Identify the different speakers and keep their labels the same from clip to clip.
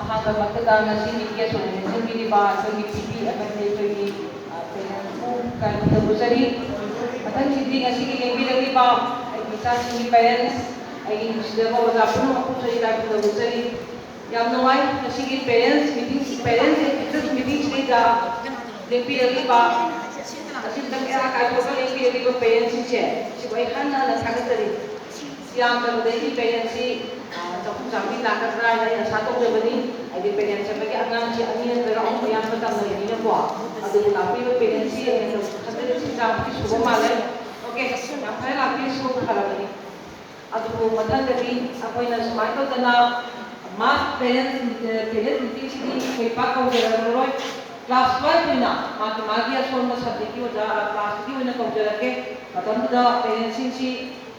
Speaker 1: ꯑꯍꯥꯟꯕꯃꯛꯇꯗ ꯉꯁꯤ ꯃꯤꯠꯌꯦꯡ ꯁꯣꯏꯅꯁꯤꯟꯕꯤꯔꯤꯕ ꯑꯩꯈꯣꯏꯒꯤ ꯄꯤꯕꯤ ꯑꯃꯗꯤ ꯑꯩꯈꯣꯏꯒꯤ ꯄꯦꯔꯦꯟꯁꯄꯨ ꯇꯧꯖꯔꯤ ꯃꯊꯪꯁꯤꯗꯤ ꯉꯁꯤꯒꯤ ꯌꯦꯡꯕꯤꯔꯛꯂꯤꯕ ꯑꯩꯒꯤ ꯏꯆꯥꯁꯤꯡꯒꯤ ꯄꯦꯔꯦꯟꯁ ꯑꯩꯒꯤ ꯅꯨꯡꯁꯤꯖꯕ ꯑꯣꯖꯥ ꯄꯨꯝꯅꯃꯛꯄꯨꯁꯨ ꯏꯀꯥꯏꯕ ꯇꯧꯖꯔꯤ ꯌꯥꯝ ꯅꯨꯡꯉꯥꯏ ꯉꯁꯤꯒꯤ ꯄꯦꯔꯦꯟꯁ ꯃꯤꯇꯤꯡꯁꯤꯗꯩꯗ ꯂꯦꯡꯕꯤꯔꯛꯂꯤꯕ ꯑꯁꯤꯗ ꯀꯌꯥ ꯀꯥꯏꯊꯣꯛꯑꯒ ꯂꯦꯡꯕꯤꯔꯛꯂꯤꯕ ꯄꯦꯔꯦꯟꯁꯁꯤꯡꯁꯦ ꯁꯤꯕꯨ ꯑꯩ ꯍꯟꯅ ꯍꯟꯅ ꯊꯥꯒꯠꯆꯔꯤ ꯌꯥꯝꯗꯕꯗꯒꯤ ꯄꯦꯔꯦꯟꯁꯁꯤ ꯆꯍꯨꯝ ꯆꯥꯝꯃꯔꯤ ꯂꯥꯛꯀꯗ꯭ꯔꯥ ꯍꯥꯏꯅ ꯑꯩ ꯑꯁꯥ ꯇꯧꯖꯕꯅꯤ ꯍꯥꯏꯗꯤ ꯄꯦꯔꯦꯟꯁ ꯑꯃꯒꯤ ꯑꯉꯥꯡꯁꯤ ꯑꯅꯤ ꯅꯠꯇ꯭ꯔꯒ ꯑꯍꯨꯝ ꯑꯌꯥꯝꯕ ꯇꯝꯅꯕꯅꯤꯅꯀꯣ ꯑꯗꯨꯕꯨ ꯂꯥꯛꯄꯤꯕ ꯄꯦꯔꯦꯟꯁꯁꯤ ꯈꯟꯖꯔꯤ ꯆꯥꯝꯃꯔꯤ ꯁꯨꯕ ꯃꯥꯜꯂꯦ ꯑꯣꯀꯦ ꯌꯥꯝ ꯐꯔꯦ ꯂꯥꯛꯄꯤꯔꯁꯨ ꯐꯔꯕꯅꯤ ꯑꯗꯨꯕꯨ ꯃꯊꯪꯗꯗꯤ ꯑꯩꯈꯣꯏꯅ ꯁꯨꯃꯥꯏꯅ ꯇꯧꯗꯅ ꯃꯥꯁ ꯄꯦꯔꯦꯟꯁ ꯃꯤꯇꯤꯡꯁꯤꯗꯤ ꯑꯩꯈꯣꯏ ꯄꯥꯛ ꯀꯧꯖꯔꯔꯣꯏ ꯀ꯭ꯂꯥꯁ 12 ꯑꯣꯏꯅ ꯃꯥꯒꯤ ꯑꯁꯣꯟꯕ ꯁꯕꯖꯦꯛꯀꯤ ꯑꯣꯖꯥ ꯀ꯭ꯂꯥꯁꯀꯤ ꯑꯣꯏꯅ ꯀꯧꯖꯔꯛꯀꯦ ꯃꯇꯝꯗꯨꯗ ꯄꯦꯔꯦꯟꯁꯁꯤꯡꯁꯤ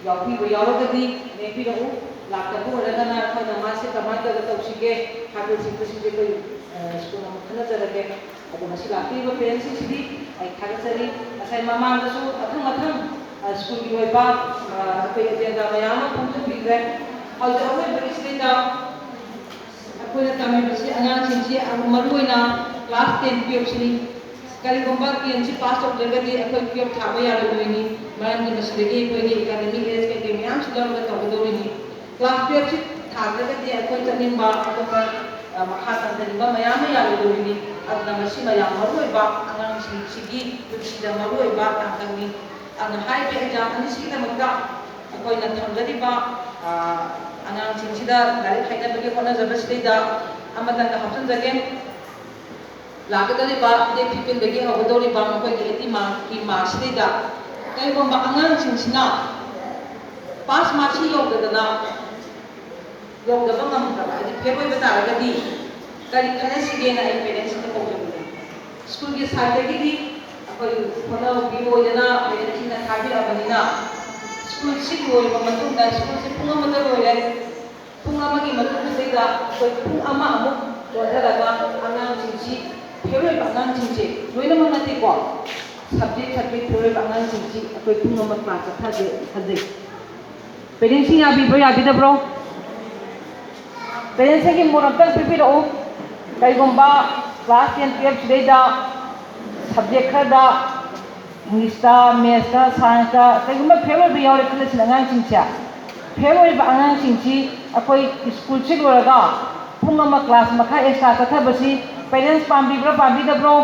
Speaker 1: ꯌꯥꯎꯕꯤꯕ ꯌꯥꯎꯔꯒꯗꯤ ꯂꯦꯡꯕꯤꯔꯛꯎ ꯂꯥꯛꯇꯕ ꯑꯣꯏꯔꯒꯅ ꯑꯩꯈꯣꯏꯅ ꯃꯥꯁꯦ ꯀꯃꯥꯏꯅ ꯇꯧꯔꯒ ꯇꯧꯁꯤꯒꯦ ꯍꯥꯏꯕꯁꯤꯡꯁꯦ ꯑꯩꯈꯣꯏ ꯁ꯭ꯀꯨꯜ ꯑꯃ ꯈꯟꯅꯖꯔꯒꯦ ꯑꯗꯣ ꯃꯁꯤ ꯂꯥꯛꯄꯤꯔꯤꯕ ꯄꯦꯔꯦꯟꯁꯁꯤꯡꯁꯤꯗꯤ ꯑꯩ ꯊꯥꯒꯠꯆꯔꯤ ꯉꯁꯥꯏ ꯃꯃꯥꯡꯗꯁꯨ ꯃꯊꯪ ꯁ꯭ꯀꯨꯜꯒꯤ ꯑꯣꯏꯕ ꯑꯩꯈꯣꯏ ꯑꯦꯖꯦꯟꯗꯥ ꯃꯌꯥꯝ ꯑꯃ ꯐꯣꯡꯗꯣꯛꯄꯤꯈ꯭ꯔꯦ ꯍꯧꯖꯤꯛ ꯑꯔꯣꯏꯕꯒꯤꯁꯤꯗꯩꯗ ꯑꯩꯈꯣꯏꯅ ꯇꯝꯃꯤꯕꯁꯤ ꯑꯉꯥꯡꯁꯤꯡꯁꯤ ꯃꯔꯨꯑꯣꯏꯅ ꯀ꯭ꯂꯥꯁ 10 12ꯁꯤꯅꯤ ꯀꯔꯤꯒꯨꯝꯕ 10ꯁꯤ ꯄꯥꯁ ꯇꯧꯗ꯭ꯔꯒꯗꯤ ꯑꯩꯈꯣꯏ 12 ꯊꯥꯕ ꯌꯥꯔꯣꯏꯗꯣꯏꯅꯤ ꯃꯔꯝꯗꯤ ꯃꯁꯤꯗꯒꯤ ꯑꯩꯈꯣꯏꯒꯤ ꯑꯦꯀꯥꯗꯃꯤꯛ ꯑꯦꯖ ꯀꯩꯀꯩ ꯃꯌꯥꯝꯁꯤ ꯂꯧꯔꯒ ꯇꯧꯒꯗꯧꯔꯤꯅꯤ ꯀ꯭ꯂꯥꯁ 12ꯁꯤ ꯊꯥꯗ꯭ꯔꯒꯗꯤ ꯑꯩꯈꯣꯏ ꯆꯠꯅꯤꯡꯕ ꯑꯇꯣꯞꯄ ꯃꯈꯥ ꯇꯝꯊꯅꯤꯡꯕ ꯃꯌꯥꯝ ꯑꯃ ꯌꯥꯔꯣꯏꯗꯣꯏꯅꯤ ꯑꯗꯨꯅ ꯃꯁꯤꯃ ꯌꯥꯝ ꯃꯔꯨꯑꯣꯏꯕ ꯑꯉꯥꯡꯁꯤꯡꯁꯤꯒꯤ ꯄꯨꯟꯁꯤꯗ ꯃꯔꯨꯑꯣꯏꯕ ꯇꯥꯡꯀꯛꯅꯤ ꯑꯗꯨꯅ ꯍꯥꯏꯔꯤꯕ ꯑꯦꯛꯖꯥꯝ ꯑꯅꯤꯁꯤꯒꯤꯗꯃꯛꯇ ꯑꯩꯈꯣꯏꯅ ꯊꯝꯖꯔꯤꯕ ꯑꯉꯥꯡꯁꯤꯡꯁꯤꯗ ꯂꯥꯏꯔꯤꯛ ꯍꯩꯅꯕꯒꯤ ꯍꯣꯠꯅꯖꯕꯁꯤꯗꯩꯗ ꯑꯃꯇꯪꯒ ꯍꯥꯞꯆꯤꯟꯖꯒꯦ ꯂꯥꯛꯀꯗꯧꯔꯤꯕ ꯗꯦꯠ 15ꯗꯒꯤ ꯍꯧꯒꯗꯧꯔꯤꯕ ꯃꯈꯣꯏꯒꯤ 80 ꯃꯥꯔꯛꯀꯤ ꯃꯥꯔꯛꯁꯤꯗꯩꯗ ꯀꯔꯤꯒꯨꯝꯕ ꯑꯉꯥꯡꯁꯤꯡꯁꯤꯅ ꯄꯥꯁ ꯃꯥꯔꯛꯁꯤ ꯌꯧꯗꯕ ꯉꯝꯗ꯭ꯔꯕ ꯍꯥꯏꯗꯤ ꯐꯦꯜ ꯑꯣꯏꯕ ꯇꯥꯔꯒꯗꯤ ꯀꯔꯤ ꯈꯟꯅꯁꯤꯒꯦꯅ ꯑꯩ ꯄꯦꯔꯦꯟꯁꯁꯤꯡꯗ ꯀꯧꯖꯕꯅꯤ ꯁ꯭ꯀꯨꯜꯒꯤ ꯁꯥꯏꯠꯇꯒꯤꯗꯤ ꯑꯩꯈꯣꯏ ꯍꯣꯠꯅꯕꯤ ꯑꯣꯏꯗꯅ ꯄꯦꯔꯦꯟꯁꯁꯤꯡꯅ ꯊꯥꯕꯤꯔꯛꯑꯕꯅꯤꯅ ꯁ꯭ꯀꯨꯜꯁꯤ ꯂꯣꯏꯔꯕ ꯃꯇꯨꯡꯗ ꯁ꯭ꯀꯨꯜꯁꯤ ꯄꯨꯡ ꯑꯃꯗ ꯂꯣꯏꯔꯦ ꯄꯨꯡ ꯑꯃꯒꯤ ꯃꯇꯨꯡꯁꯤꯗꯩꯗ ꯑꯩꯈꯣꯏ ꯄꯨꯡ ꯑꯃ ꯑꯃꯨꯛ ꯆꯣꯟꯊꯔꯒ ꯑꯉꯥꯡꯁꯤꯡꯁꯤ ꯐꯦꯜ ꯑꯣꯏꯕ ꯑꯉꯥꯡꯁꯤꯡꯁꯦ ꯂꯣꯏꯅꯃꯛ ꯅꯠꯇꯦꯀꯣ ꯁꯕꯖꯦꯛ ꯐꯦꯜ ꯑꯣꯏꯕ ꯑꯉꯥꯡꯁꯤꯡꯁꯤ ꯑꯩꯈꯣꯏ ꯄꯨꯡ ꯑꯃ ꯀ꯭ꯂꯥꯁ ꯆꯠꯊꯖꯩ ꯄꯦꯔꯦꯟꯁꯁꯤꯡ ꯌꯥꯕꯤꯕ꯭ꯔꯣ ꯌꯥꯕꯤꯗꯕ꯭ꯔꯣ ꯄꯦꯔꯦꯟꯁꯁꯤꯡꯒꯤ ꯃꯣꯠ ꯑꯝꯇꯪ ꯄꯤꯕꯤꯔꯛꯎ ꯀꯔꯤꯒꯨꯝꯕ ꯀ꯭ꯂꯥꯁ 10 12 ꯁꯤꯗꯩꯗ ꯁꯕꯖꯦꯛ ꯈꯔꯗ ꯏꯪꯂꯤꯁꯇ ꯃꯦꯠꯁꯇ ꯁꯥꯏꯟꯁꯇ ꯀꯔꯤꯒꯨꯝꯕ ꯐꯦꯜ ꯑꯣꯏꯕ ꯌꯥꯎꯔꯦ ꯈꯜꯂꯁꯤꯅ ꯑꯉꯥꯡꯁꯤꯡꯁꯦ ꯐꯦꯜ ꯑꯣꯏꯕ ꯑꯉꯥꯡꯁꯤꯡꯁꯤ ꯑꯩꯈꯣꯏ ꯁ꯭ꯀꯨꯜꯁꯤ ꯂꯣꯏꯔꯒ ꯄꯨꯡ ꯑꯃ ꯀ꯭ꯂꯥꯁ ꯃꯈꯥ ꯑꯦꯛꯁꯇ꯭ꯔꯥ ꯆꯠꯊꯕꯁꯤ ꯄꯦꯔꯦꯟꯁ ꯄꯥꯝꯕꯤꯕ꯭ꯔꯣ ꯄꯥꯝꯕꯤꯗꯕ꯭ꯔꯣ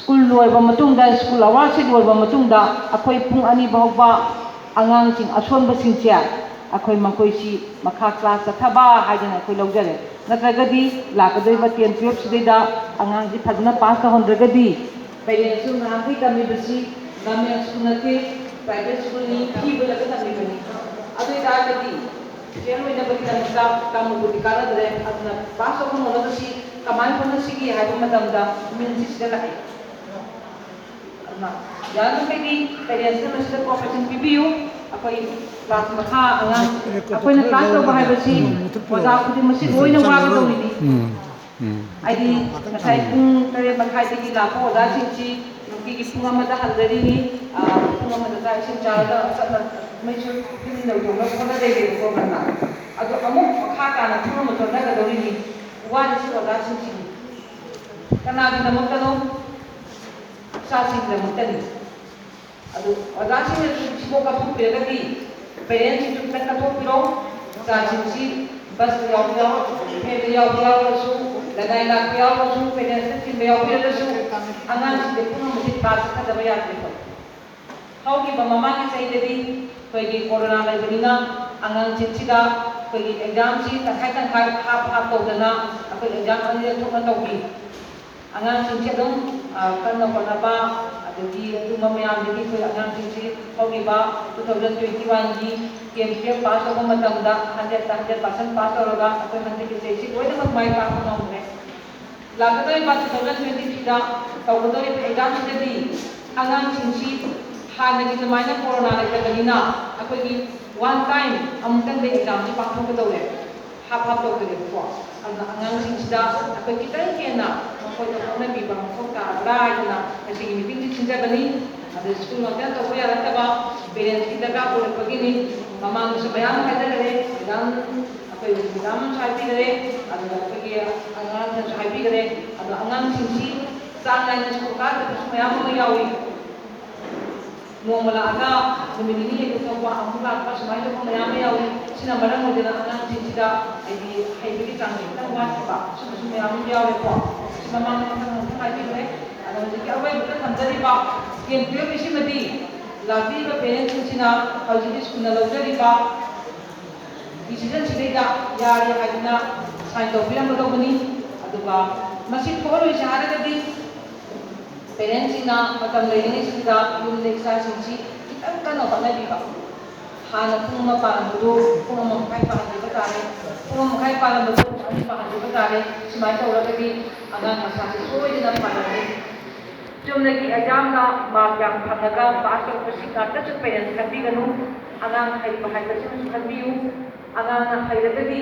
Speaker 1: ꯁ꯭ꯀꯨल ꯂꯣꯏꯕ ꯃꯇꯨꯡꯗ ꯁ꯭ꯀꯨꯜ ꯑꯋꯥꯔꯁꯤ ꯂꯣꯏꯕ ꯃꯇꯨꯡꯗ ꯑꯩꯈꯣই ꯄꯨꯡ 2 ꯐꯥꯎꯕ ꯑꯉꯥꯡꯁꯤꯡ ꯑꯁꯣꯟꯕꯁꯤꯡꯁꯦ ꯑꯩꯈꯣꯏ ꯃꯈꯣꯏꯁꯤ ꯃꯈꯥ ꯀ꯭ꯂꯥꯁ ꯆꯠꯊꯕ ꯍꯥꯏꯗꯅ ꯑꯩꯈꯣꯏ ꯂꯧꯖꯔꯦ ꯅꯠꯇ꯭ꯔꯒꯗꯤ ꯂꯥꯛꯀꯗꯧꯔꯤꯕ 10 12 ꯁꯤꯗꯩꯗ ꯑꯉꯥꯡꯁꯤ ꯐꯖꯅ ꯄꯥꯁ ꯇꯧꯍꯟꯗ꯭ꯔꯒꯗꯤ ꯄꯦꯔꯦꯟꯁꯁꯨ ꯅꯍꯥꯟꯈꯩ ꯇꯝꯃꯤꯕꯁꯤ ꯒꯚꯔꯟꯃꯦꯟꯠ ꯁ꯭ꯀꯨꯜ ꯅꯠꯇꯦ ꯄ꯭ꯔꯥꯏꯚꯦꯠ ꯁ꯭ꯀꯨꯜꯅꯤ ꯐꯤ ꯍꯨꯜꯂꯒ ꯇꯝꯃꯤꯕꯅꯤ ꯑꯗꯨ ꯑꯣꯏꯇꯥꯔꯒꯗꯤ ꯐꯦꯜ ꯑꯣꯏꯅꯕꯒꯤꯗꯃꯛꯇ ꯇꯝꯃꯨꯕꯗꯤ ꯀꯥꯟꯅꯗ꯭ꯔꯦ ꯑꯗꯨꯅ ꯄꯥꯁ ꯇꯧꯕ ꯉꯝꯅꯕꯁꯤ ꯀꯃꯥꯏꯅ ꯍꯣꯠꯅꯁꯤꯒꯦ ꯍꯥꯏꯕ ꯃꯇꯝꯗ ꯃꯤꯟꯁꯤ ꯁꯤꯗ ꯂꯥꯛꯏ ꯑꯗꯨꯅ ꯌꯥꯔꯤꯃꯈꯩꯗꯤ ꯄꯦꯔꯦꯟꯁꯅ ꯃꯁꯤꯗ ꯀꯣꯑꯣꯄꯔꯦꯁꯟ ꯄꯤꯕꯤꯌꯨ ꯑꯩꯈꯣꯏ ꯀ꯭ꯂꯥꯁ ꯃꯈꯥ ꯑꯉꯥꯡ ꯑꯩꯈꯣꯏꯅ ꯀ꯭ꯂꯥꯁ ꯇꯧꯕ ꯍꯥꯏꯕꯁꯤ ꯑꯣꯖꯥ ꯈꯨꯗꯤꯡꯃꯛꯁꯤ ꯂꯣꯏꯅ ꯋꯥꯒꯗꯧꯔꯤꯅꯤ ꯍꯥꯏꯗꯤ ꯉꯁꯥꯏ ꯄꯨꯡ 8:30ꯗꯒꯤ ꯂꯥꯛꯄ ꯑꯣꯖꯥꯁꯤꯡꯁꯤ ꯅꯨꯡꯇꯤꯒꯤ ꯄꯨꯡ 1ꯗ ꯍꯟꯖꯔꯤꯅꯤ ꯄꯨꯡ 1ꯗ ꯆꯥꯛ ꯏꯁꯤꯡ ꯆꯥꯔꯒ ꯆꯠꯅ ꯃꯩꯁꯨ ꯌꯨꯝꯗ ꯌꯧꯅꯕ ꯍꯣꯠꯅꯖꯩꯕꯀꯣ ꯉꯟꯅ ꯑꯗꯣ ꯑꯃꯨꯛ ꯃꯈꯥ ꯇꯥꯅ ꯄꯨꯡ ꯑꯃ ꯆꯣꯟꯊꯒꯗꯧꯔꯤꯅꯤ ꯋꯥꯔꯤꯁꯤ ꯑꯣꯖꯥꯁꯤꯡꯁꯤꯅꯤ ꯀꯅꯥꯒꯤꯗꯃꯛꯇꯅꯣ ꯏꯆꯥꯁꯤꯡꯒꯤꯗꯃꯛꯇꯅꯤ ꯑꯗꯨ ꯑꯣꯖꯥꯁꯤꯡꯅꯁꯨ ꯁꯤꯐꯥꯎ ꯀꯠꯊꯣꯛꯄꯤꯔꯒꯗꯤ ꯄꯦꯔꯦꯟꯁꯁꯤꯡꯁꯨ ꯈꯤꯇꯪ ꯀꯠꯊꯣꯛꯄꯤꯔꯣ ꯏꯆꯥꯁꯤꯡꯁꯤ ꯕꯁꯇ ꯌꯥꯎꯕ ꯐꯦꯟꯗ ꯌꯥꯎꯕ ꯌꯥꯎꯔꯁꯨ ꯂꯅꯥꯏ ꯂꯥꯛꯄ ꯌꯥꯎꯔꯁꯨ ꯄꯦꯔꯦꯟꯁꯅ ꯊꯤꯟꯕ ꯌꯥꯎꯕꯤꯔꯒꯁꯨ ꯑꯉꯥꯡꯁꯤꯡꯁꯦ ꯄꯨꯡ ꯑꯃꯗꯤ ꯀ꯭ꯂꯥꯁ ꯆꯠꯊꯗꯕ ꯌꯥꯗ꯭ꯔꯦꯀꯣ ꯍꯧꯈꯤꯕ ꯃꯃꯥꯡꯒꯤ ꯆꯍꯤꯗꯗꯤ ꯑꯩꯈꯣꯏꯒꯤ ꯀꯣꯔꯣꯅꯥ ꯂꯩꯕꯅꯤꯅ ꯑꯉꯥꯡꯁꯤꯡꯁꯤꯗ ꯑꯩꯈꯣꯏꯒꯤ ꯑꯦꯛꯖꯥꯝꯁꯤ ꯇꯪꯈꯥꯏ ꯍꯥꯞ ꯇꯧꯗꯅ ꯑꯩꯈꯣই ꯑꯦꯛꯖꯥꯝ ꯑꯅꯤꯔꯛ ꯊꯣꯛꯅ ꯇꯧꯈꯤ ꯑꯉꯥꯡꯁꯤꯡꯁꯤ ꯑꯗꯨꯝ ꯀꯟꯅ ꯍꯣꯠꯅꯕ ꯑꯗꯒꯤ ꯑꯗꯨꯝꯕ ꯃꯌꯥꯝꯗꯒꯤ ꯑꯩꯈꯣꯏ ꯑꯉꯥꯡꯁꯤꯡꯁꯤ ꯍꯧꯈꯤꯕ 2021ꯒꯤ 10 12 ꯄꯥꯁ ꯇꯧꯕ ꯃꯇꯝꯗ 100% ꯄꯥꯁ ꯇꯧꯔꯒ ꯑꯩꯈꯣই ꯍꯟꯗꯛꯀꯤ ꯆꯍꯤꯁꯤ ꯂꯣꯏꯅꯃꯛ ꯃꯥꯏ ꯄꯥꯛꯄ ꯉꯝꯈ꯭ꯔꯦ ꯂꯥꯛꯀꯗꯧꯔꯤꯕ 2023ꯗ ꯇꯧꯒꯗꯧꯔꯤꯕ ꯑꯦꯛꯖꯥꯝꯁꯤꯗꯗꯤ ꯑꯉꯥꯡꯁꯤꯡꯁꯤ ꯍꯥꯟꯅꯒꯤ ꯑꯗꯨꯃꯥꯏꯅ ꯀꯣꯔꯣꯅꯥ ꯂꯩꯇꯕꯅꯤꯅ ꯑꯩꯈꯣꯏꯒꯤ ꯋꯥꯟ ꯇꯥꯏꯝ ꯑꯃꯨꯛꯇꯪꯗ ꯑꯦꯛꯖꯥꯝꯁꯤ ꯄꯥꯡꯊꯣꯛꯀꯗꯧꯔꯦ ꯍꯥꯞꯇꯧꯗꯣꯏꯅꯦꯕꯀꯣ ꯑꯗꯨꯅ ꯑꯉꯥꯡꯁꯤꯡꯁꯤꯗ ꯑꯩꯈꯣꯏ ꯈꯤꯇꯪ ꯍꯦꯟꯅ ꯃꯈꯣꯏꯗ ꯍꯣꯠꯅꯕꯤꯕ ꯃꯊꯧ ꯇꯥꯕ꯭ꯔꯥ ꯍꯥꯏꯗꯅ ꯉꯁꯤꯒꯤ ꯃꯤꯇꯤꯡꯁꯤ ꯁꯤꯟꯖꯕꯅꯤ ꯑꯗꯨ ꯁ꯭ꯀꯨꯜ ꯉꯥꯛꯇ ꯇꯧꯕ ꯌꯥꯔꯛꯇꯕ ꯄꯦꯔꯦꯟꯁꯀꯤ ꯗꯔꯀꯥꯔ ꯑꯣꯏꯔꯛꯄꯒꯤꯅꯤ ꯃꯃꯥꯡꯗꯁꯨ ꯃꯌꯥꯝ ꯍꯥꯏꯖꯈ꯭ꯔꯦ ꯑꯩꯈꯣꯏ ꯃꯦꯗꯥꯝ ꯑꯃꯁꯨ ꯍꯥꯏꯕꯤꯈ꯭ꯔꯦ ꯑꯗꯨꯒ ꯑꯩꯈꯣꯏꯒꯤ ꯑꯉꯥꯡꯁꯤꯡꯁꯨ ꯍꯥꯏꯕꯤꯈ꯭ꯔꯦ ꯑꯗꯣ ꯑꯉꯥꯡꯁꯤꯡꯁꯤ ꯆꯥꯡ ꯅꯥꯏꯅ ꯁ꯭ꯀꯨꯜ ꯀꯥꯗꯕꯁꯨ ꯃꯌꯥꯝ ꯑꯃ ꯌꯥꯎꯏ ꯅꯣꯡꯃ ꯂꯥꯛꯑꯒ ꯅꯨꯃꯤꯠ ꯅꯤꯅꯤ ꯍꯦꯛꯇ ꯊꯣꯛꯄ ꯑꯃꯨꯛ ꯂꯥꯛꯄ ꯁꯨꯃꯥꯏꯅ ꯇꯧꯕ ꯃꯌꯥꯝ ꯑꯃ ꯌꯥꯎꯏ ꯁꯤꯅ ꯃꯔꯝ ꯑꯣꯏꯗꯨꯅ ꯑꯉꯥꯡꯁꯤꯡꯁꯤꯗ ꯍꯥꯏꯗꯤ ꯍꯩꯕꯒꯤ ꯆꯥꯡꯁꯦ ꯈꯤꯇꯪ ꯋꯥꯠꯈꯤꯕ ꯁꯤꯒꯨꯝꯕꯁꯨ ꯃꯌꯥꯝ ꯑꯃ ꯌꯥꯎꯔꯦꯀꯣ ꯁꯤ ꯃꯃꯥꯡꯗ ꯃꯊꯪ ꯍꯥꯏꯕꯤꯈ꯭ꯔꯦ ꯑꯗꯣ ꯍꯧꯖꯤꯛꯀꯤ ꯑꯔꯣꯏꯕꯗ ꯊꯝꯖꯔꯤꯕ 10-12 ꯁꯤꯃꯗꯤ ꯂꯥꯛꯄꯤꯔꯤꯕ ꯄꯦꯔꯦꯟꯁꯁꯤꯡꯁꯤꯅ ꯍꯧꯖꯤꯛꯀꯤ ꯁ꯭ꯀꯨꯜꯅ ꯂꯧꯖꯔꯤꯕ ꯗꯤꯁꯤꯖꯟꯁꯤꯗꯩꯗ ꯌꯥꯔꯦ ꯍꯥꯏꯗꯨꯅ ꯁꯥꯏꯟ ꯇꯧꯕꯤꯔꯝꯒꯗꯧꯕꯅꯤ ꯑꯗꯨꯒ ꯃꯁꯤ ꯊꯣꯛꯍꯜꯂꯣꯏꯁꯦ ꯍꯥꯏꯔꯒꯗꯤ ꯄꯦꯔꯦꯟꯁꯁꯤꯡꯅ ꯃꯇꯝ ꯂꯩꯔꯤꯉꯩꯁꯤꯗ ꯌꯨꯝꯗ ꯏꯆꯥꯁꯤꯡꯁꯤ ꯈꯤꯇꯪ ꯀꯟꯅ ꯍꯣꯠꯅꯕꯤꯕ ꯍꯥꯟꯅ ꯄꯨꯡ 1 ꯄꯥꯔꯝꯕꯗꯨ ꯄꯨꯡ 1:30 ꯄꯥꯍꯟꯕꯤꯕ ꯇꯥꯔꯦ ꯄꯨꯡ 1:30 ꯄꯥꯔꯝꯕꯗꯨ ꯄꯨꯡ 2 ꯄꯥꯍꯟꯕꯤꯕ ꯇꯥꯔꯦ ꯁꯨꯃꯥꯏꯅ ꯇꯧꯔꯒꯗꯤ ꯑꯉꯥꯡ ꯃꯁꯥꯁꯦ ꯁꯣꯏꯗꯅ ꯐꯔꯅꯤ ꯆꯨꯝꯅꯒꯤ ꯑꯦꯛꯖꯥꯝꯗ ꯃꯥꯔꯛ ꯌꯥꯝ ꯐꯪꯉꯒ ꯄꯥꯁ ꯇꯧꯔꯛꯄꯁꯤ ꯉꯥꯛꯇꯁꯨ ꯄꯦꯔꯦꯟꯁ ꯈꯟꯕꯤꯒꯅꯨ ꯑꯉꯥꯡ ꯍꯩꯕ ꯍꯥꯏꯕꯁꯤꯃꯁꯨ ꯈꯟꯕꯤꯌꯨ ꯑꯉꯥꯡꯅ ꯍꯩꯔꯒꯗꯤ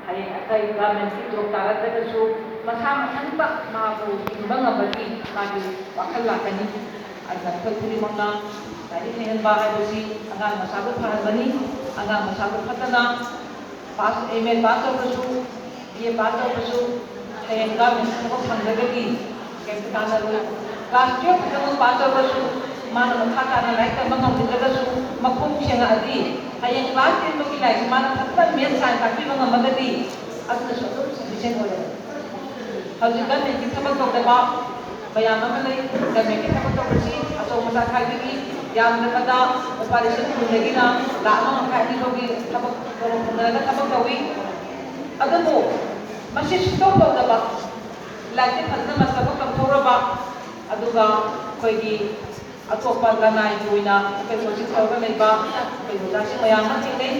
Speaker 1: ꯍꯌꯦꯡ ꯑꯩꯈꯣꯏ ꯒꯚꯔꯟꯃꯦꯟꯠꯀꯤ ꯖꯣꯕ ꯇꯥꯔꯒꯁꯨ ꯃꯁꯥ ꯃꯊꯟꯇ ꯃꯥꯕꯨ ꯍꯤꯡꯕ ꯉꯝꯕꯒꯤ ꯃꯥꯒꯤ ꯋꯥꯈꯜ ꯂꯥꯛꯀꯅꯤ ꯑꯗꯨꯅ ꯑꯩꯈꯣꯏ ꯈꯨꯗꯤꯡꯃꯛꯅ ꯂꯥꯏꯔꯤꯛ ꯍꯩꯍꯟꯕ ꯍꯥꯏꯕꯁꯤ ꯑꯉꯥꯡ ꯃꯁꯥꯕꯨ ꯐꯍꯟꯕꯅꯤ ꯑꯉꯥꯡ ꯃꯁꯥꯕꯨ ꯐꯠꯇꯅ MA ꯄꯥꯁ ꯇꯧꯔꯁꯨ BA ꯄꯥꯁ ꯇꯧꯔꯁꯨ ꯍꯌꯦꯡ ꯒꯚꯔꯟꯃꯦꯟꯠ ꯊꯕꯛ ꯐꯪꯗ꯭ꯔꯒꯗꯤ ꯀꯩꯝꯇ ꯀꯥꯟꯅꯔꯣꯏ ꯀ꯭ꯂꯥꯁ 12 ꯈꯛꯇꯪ ꯄꯥꯁ ꯇꯧꯔꯁꯨ ꯃꯥꯅ ꯃꯈꯥ ꯇꯥꯅ ꯂꯥꯏꯔꯤꯛ ꯇꯝꯕ ꯉꯝꯈꯤꯗ꯭ꯔꯒꯁꯨ ꯃꯈꯣꯡ ꯁꯦꯡꯉꯛꯑꯗꯤ ꯍꯌꯦꯡ ꯀ꯭ꯂꯥꯁ 10 ꯐꯥꯎꯒꯤ ꯂꯥꯏꯔꯤꯛꯁꯤ ꯃꯥꯅ ꯐꯖꯅ ꯃꯦꯠꯁ ꯁꯥꯏꯟꯁ ꯇꯥꯛꯄꯤꯕ ꯉꯝꯃꯒꯗꯤ ꯑꯗꯨꯅꯁꯨ ꯑꯗꯨꯝ ꯁꯐꯤꯁꯦꯟ ꯑꯣꯏꯔꯦ ꯍꯧꯖꯤꯛ ꯒꯚꯔꯟꯃꯦꯟꯠꯀꯤ ꯊꯕꯛ ꯇꯧꯗꯕ ꯃꯌꯥꯝ ꯑꯃ ꯂꯩ ꯒꯚꯔꯟꯃꯦꯟꯠꯀꯤ ꯊꯕꯛ ꯇꯧꯕꯁꯤ ꯑꯆꯧ ꯃꯆꯥ ꯈꯥꯏꯕꯒꯤ ꯌꯥꯝꯗ꯭ꯔꯕꯗ ꯂꯨꯄꯥ 1,000,000ꯗꯒꯤꯅ 1,50,000 ꯐꯥꯎꯒꯤ ꯊꯕꯛ ꯇꯧꯔ ꯐꯪꯅꯔꯒ ꯊꯕꯛ ꯇꯧꯏ ꯑꯗꯨꯕꯨ ꯃꯁꯤ ꯁꯨꯡꯇꯧ ꯇꯧꯗꯕ ꯂꯥꯏꯔꯤꯛꯇꯤ ꯐꯖꯅ ꯊꯕꯛ ꯇꯧꯊꯣꯛꯔꯕ ꯑꯗꯨꯒ ꯑꯩꯈꯣꯏꯒꯤ ꯑꯇꯣꯞꯄ ꯂꯅꯥꯏꯒꯤ ꯑꯣꯏꯅ ꯑꯩꯈꯣꯏ ꯀꯣꯆꯤꯡ ꯇꯧꯔꯒ ꯂꯩꯕ ꯑꯩꯈꯣꯏ ꯑꯣꯖꯥꯁꯤꯡ ꯃꯌꯥꯝ ꯑꯃ ꯊꯦꯡꯅꯩ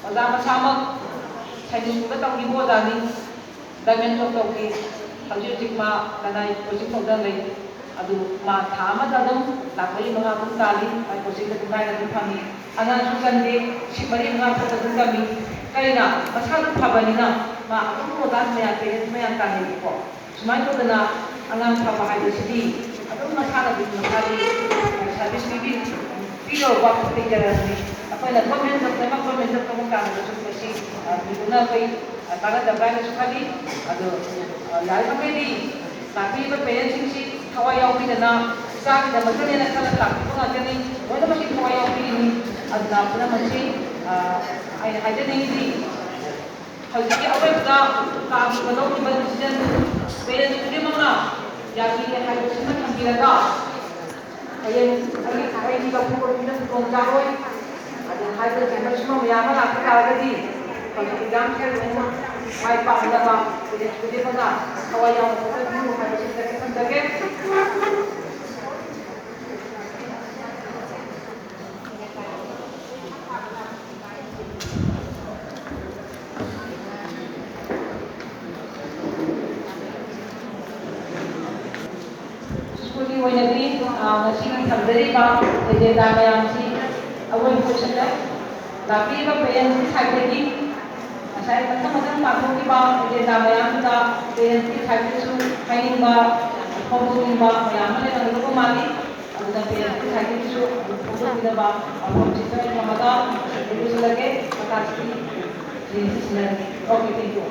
Speaker 1: ꯑꯣꯖꯥ ꯃꯁꯥꯃꯛ ꯁꯥꯏꯅꯤꯡ ꯁ꯭ꯀꯨꯜꯗ ꯇꯧꯈꯤꯕ ꯑꯣꯖꯥꯅꯤ ꯒꯚꯔꯟꯃꯦꯟꯠ ꯖꯣꯕ ꯇꯧꯈꯤ ꯍꯧꯖꯤꯛ ꯃꯥ ꯂꯅꯥꯏ ꯀꯣꯆꯤꯡ ꯇꯧꯗꯅ ꯂꯩ ꯑꯗꯨ ꯃꯥ ꯊꯥ ꯑꯃꯗ ꯑꯗꯨꯝ ꯂꯥꯛ 4-5 ꯑꯗꯨꯝ ꯇꯥꯜꯂꯤ ꯃꯥꯏ ꯀꯣꯆꯤꯡꯗ ꯑꯗꯨꯝ ꯂꯥꯏꯅ ꯑꯗꯨꯝ ꯐꯪꯉꯤ ꯑꯉꯥꯡꯁꯨ ꯆꯟꯗꯦ 10-4 ꯈꯛꯇ ꯑꯗꯨꯝ ꯇꯝꯃꯤ ꯀꯔꯤꯅ ꯃꯁꯥꯗꯨ ꯐꯕꯅꯤꯅ ꯃꯥ ꯑꯗꯨꯝ ꯑꯣꯖꯥ ꯃꯌꯥꯝ ꯄꯦꯔꯦꯟꯁ ꯃꯌꯥꯝ ꯇꯥꯟꯅꯩꯀꯣ ꯁꯨꯃꯥꯏꯅ ꯇꯧꯗꯅ ꯑꯉꯥꯡ ꯐꯕ ꯍꯥꯏꯕꯁꯤꯗꯤ ꯑꯗꯨꯝ ꯃꯁꯥꯒꯤ ꯁꯥꯔꯚꯤꯁ ꯄꯤꯔꯧꯕ ꯂꯩꯖꯔꯕꯅꯤ ꯑꯩꯈꯣꯏꯅ ꯒꯣꯔꯃꯦꯟꯠ ꯖꯣꯕꯇꯃꯛ ꯒꯣꯔꯃꯦꯟꯠ ꯖꯣꯕ ꯇꯧꯕ ꯀꯥꯟꯗꯁꯨ ꯃꯁꯤ ꯃꯤꯗꯨꯅ ꯑꯩꯈꯣই ꯀꯥꯟꯅꯗꯕ꯭ꯔꯥ ꯍꯥꯏꯅꯁꯨ ꯈꯜꯂꯤ ꯑꯗꯣ ꯌꯥꯔꯤꯃꯈꯩꯗꯤ ꯂꯥꯛꯄꯤꯔꯤꯕ ꯄꯦꯔꯦꯟꯁꯁꯤꯡꯁꯤ ꯊꯋꯥꯏ ꯌꯥꯎꯕꯤꯗꯅ ꯏꯆꯥꯒꯤꯗꯃꯛꯇꯅꯦꯅ ꯈꯜꯂꯒ ꯂꯥꯛꯄꯤꯕ ꯉꯥꯛꯇꯅꯤ ꯂꯣꯏꯅꯃꯛꯁꯤ ꯊꯋꯥꯏ ꯌꯥꯎꯕꯤꯔꯤꯅꯤ ꯑꯗꯨꯅ ꯄꯨꯝꯅꯃꯛꯁꯤ ꯑꯩꯅ ꯍꯥꯏꯖꯅꯤꯡꯉꯤꯗꯤ ꯍꯧꯖꯤꯛꯀꯤ ꯑꯔꯣꯏꯕꯗ ꯀꯥꯈꯤꯕ ꯂꯧꯈꯤꯕ ꯗꯤꯁꯤꯖꯟ ꯄꯦꯔꯦꯟꯁ ꯈꯨꯗꯤꯡꯃꯛꯅ ꯌꯥꯕꯤꯔꯦ ꯍꯥꯏꯕꯁꯤꯃ ꯊꯝꯕꯤꯔꯒ ꯍꯌꯦꯡ ꯑꯩꯒꯤ ꯂꯧꯊꯣꯛꯄꯁꯤꯗ ꯈꯨꯗꯣꯡꯆꯥꯔꯣꯏ ꯑꯗꯨ ꯍꯥꯏꯕꯁꯤꯃ ꯃꯌꯥꯝ ꯑꯃ ꯂꯥꯛꯄ ꯇꯥꯔꯒꯗꯤ ꯍꯧꯖꯤꯛ ꯑꯦꯛꯖꯥꯝꯁꯦ ꯂꯣꯏꯅꯃꯛ ꯃꯥꯏ ꯄꯥꯛꯅꯕ ꯄꯦꯔꯦꯟꯁ ꯈꯨꯗꯤꯡꯃꯛꯅ ꯊꯋꯥꯏ ꯌꯥꯎꯅ ꯍꯣꯠꯅꯕꯤꯌꯨ ꯍꯥꯏꯕꯁꯤꯗ ꯊꯝꯖꯒꯦ 스쿨이 오이너들이 ngasi samdari ba ejenda mayamsi awon kusanda lapiba parents saidagi asai matang pathok ba ejenda mayamda parents saidasu hainingba homsingba mayam ne nangko mali aduda parents saidasu homsingba ba homsingba kamada edusulage matasti jinsi sinari okay thank you